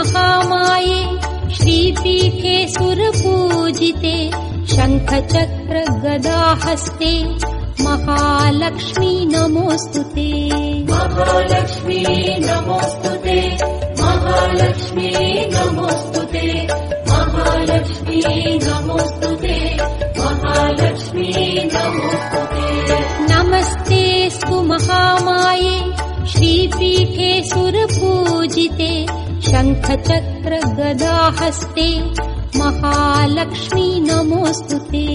महामाये श्रीपीठे सुरपूजिते शङ्खचक्र गदाहस्ते महालक्ष्मी नमोस्तुते। महालक्ष्मी नमोस्तुते, महालक्ष्मी नमोस्तुते, महालक्ष्मी नमोस्तुते, महालक्ष्मी नमोस्तुते। नमस्तेऽस्तु महामाये श्रीपीठे सुरपूजिते शङ्खचक्र गदाहस्ते महालक्ष्मी नमोस्तुते।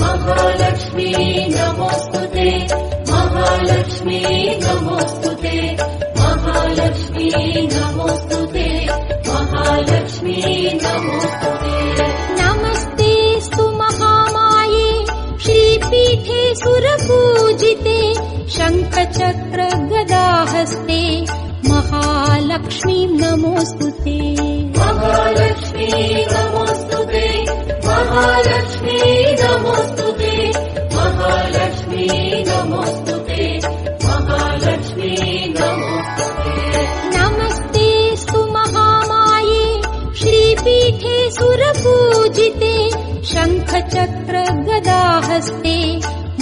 महालक्ष्मी नमोस्तुते, महालक्ष्मी नमोस्तुते, महालक्ष्मी नमोस्तुते, महालक्ष्मी नमोस्तुते। नमस्तेऽस्तु महामाये श्रीपीठे सुरपूजिते शङ्खचक्र गदाहस्ते महालक्ष्मी नमोस्तुते। महालक्ष्मी नमोस्तुते, महालक्ष्मी नमोस्तुते, महालक्ष्मी नमोस्तुते, महालक्ष्मी नमोस्तुते। नमस्तेऽस्तु महामाये श्रीपीठे सुरपूजिते शङ्खचक्र गदाहस्ते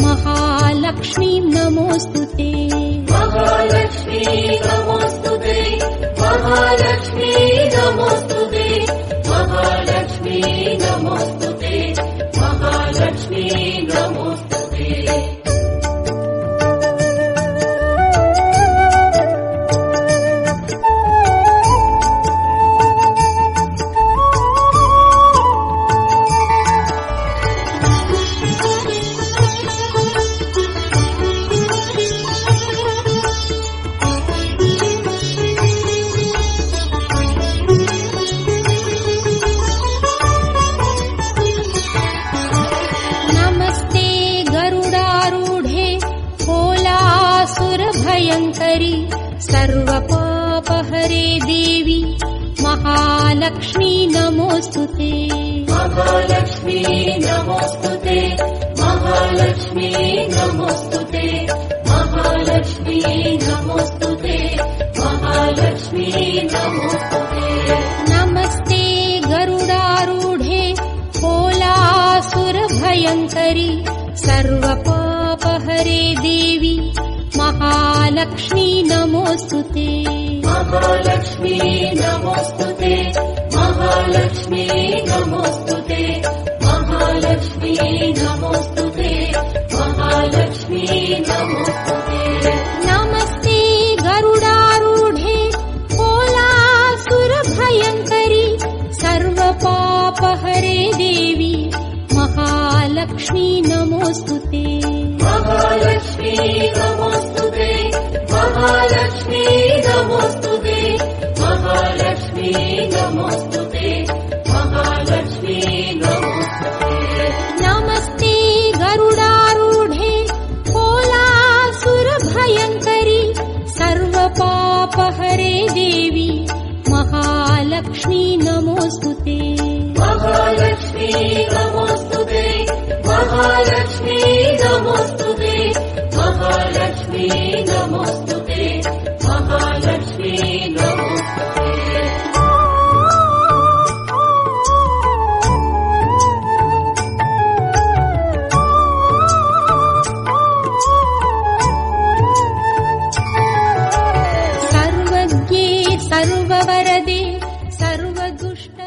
महालक्ष्मी नमोस्तुते। महालक्ष्मी नमोस्तुते, महालक्ष्मी नमोस्तुते, महालक्ष्मी नमोस्तुते, महालक्ष्मी नमोस्तुते। भयङ्करी सर्वपापहरे देवी महालक्ष्मी नमोस्तुते। महालक्ष्मी नमोस्तुते, महालक्ष्मी नमोस्तुते, महालक्ष्मी नमोस्तुते, महालक्ष्मी नमोस्तुते। नमस्ते गरुडारूढे कोलासुरभयङ्करी सर्वपापहरे देवी महालक्ष्मी नमोस्तुते। महालक्ष्मी नमोस्तुते, महालक्ष्मी नमोस्तुते, महालक्ष्मी नमोस्तुते, महालक्ष्मी नमोस्तुते। नमस्ते गरुडारूढे कोलासुरभयङ्करी सर्वपापहरे देवी महालक्ष्मी नमोस्तुते। महालक्ष्मी नमोस्तुते, महालक्ष्मी नमोस्तुते, महालक्ष्मी नमोस्तुते, महालक्ष्मी नमोस्तुते। नमस्ते गरुडारूढे कोलासुरभयङ्करी सर्वपापहरे देवी महालक्ष्मी नमोस्तुते। महालक्ष्मी नमोस्तुते, महालक्ष्मी नमोस्तुते, महालक्ष्मी नमोस्तुते, महालक्ष्मी नमोस्तुते। सर्वज्ञे सर्ववरदे सर्वदुष्ट